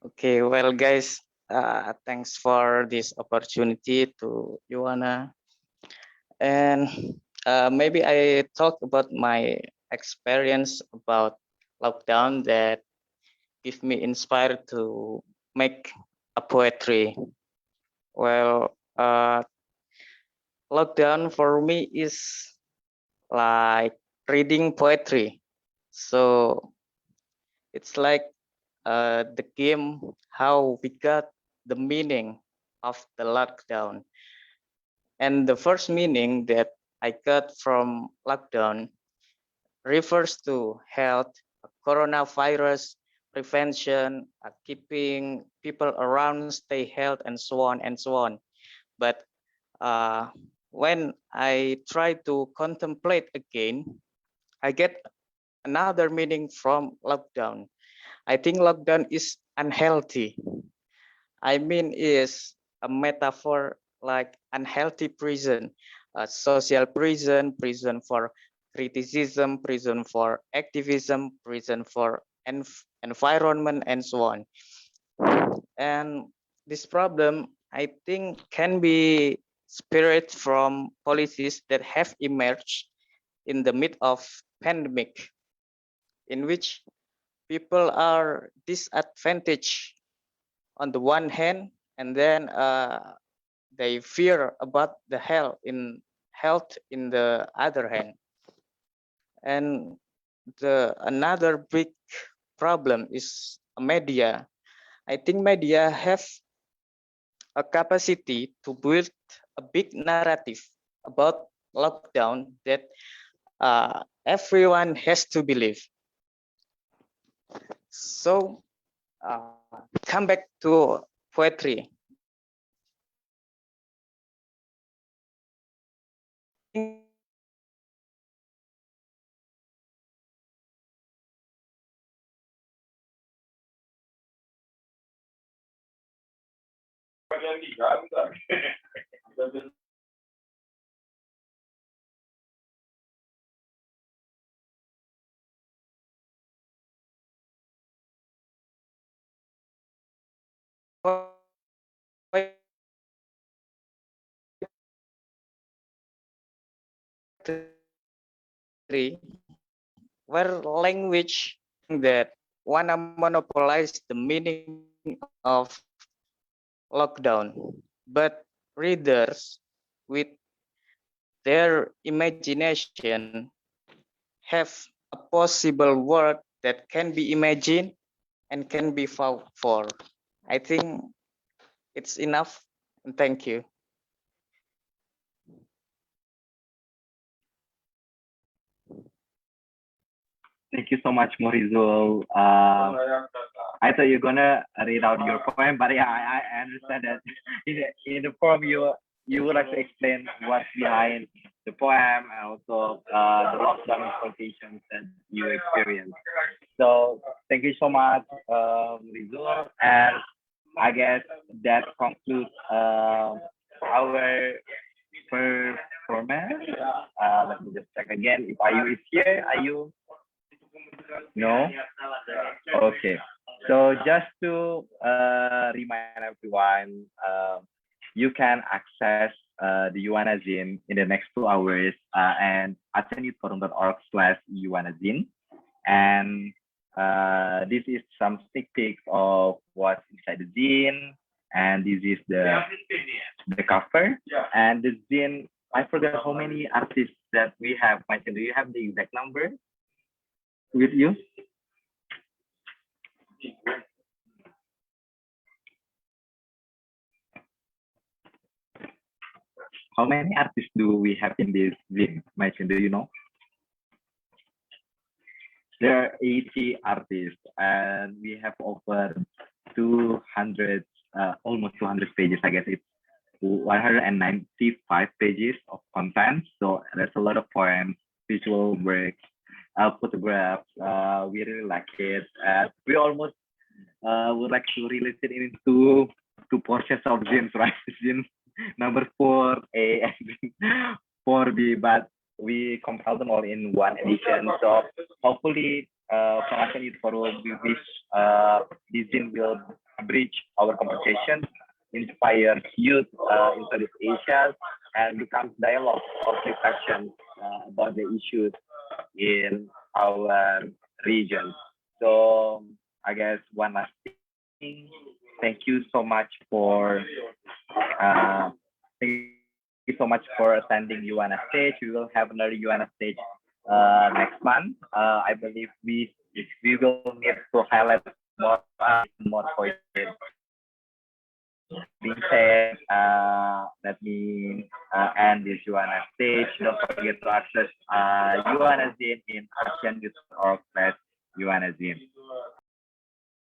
Okay, well, guys, thanks for this opportunity to Yuwana. And maybe I talk about my experience about lockdown that give me inspired to make a poetry. Well, lockdown for me is like reading poetry. So it's like the game, how we got the meaning of the lockdown. And the first meaning that I got from lockdown refers to health, coronavirus prevention, keeping people around, stay healthy, and so on and so on. But when I try to contemplate again, I get another meaning from lockdown. I think lockdown is unhealthy. I mean, is a metaphor like unhealthy prison, social prison, prison for criticism, prison for activism, prison for environment, and so on. And this problem, I think, can be spirit from policies that have emerged in the mid of pandemic, in which people are disadvantaged on the one hand, and then they fear about the health in the other hand. And the another big problem is media. I think media have a capacity to build a big narrative about lockdown that everyone has to believe. So come back to poetry. Where language that wanna monopolize the meaning of lockdown, but readers with their imagination have a possible world that can be imagined and can be fought for. I think it's enough, and thank you. Thank you so much, Morizul. I thought you're gonna read out your poem, but yeah, I understand that in the poem you would like to explain what's behind the poem and also the lockdown implications that you experienced. So thank you so much, Rizul, and I guess that concludes our performance. Let me just check again if Ayu is here. Ayu, no? Okay. So just to remind everyone, you can access the Yuwana Zine in the next 2 hours and aseanforum.org/Yuwana Zine. And this is some sneak peeks of what's inside the zine. And this is the cover. And the zine, I forgot how many artists that we have mentioned. Do you have the exact number with you? How many artists do we have in this zine, Maichin? Do you know? There are 80 artists, and we have over 200, almost 200 pages. I guess it's 195 pages of content. So there's a lot of poems, visual works, photographs. We really like it. We almost would like to release it into two portions of zines, right? Zine number 4A and 4B, but we compile them all in one edition. So hopefully, from Asean Forum, we wish this zine will bridge our conversation, inspire youth in Southeast Asia, and becomes dialogue or reflection about the issues in our region. So I guess one last thing. Thank you so much for attending Yuwana stage. We will have another Yuwana stage next month. I believe we will need to highlight more points. Being said, let me end this Yuwana stage. Don't forget to access Yuwana Zine in ASEAN.org/Yuwana Zine.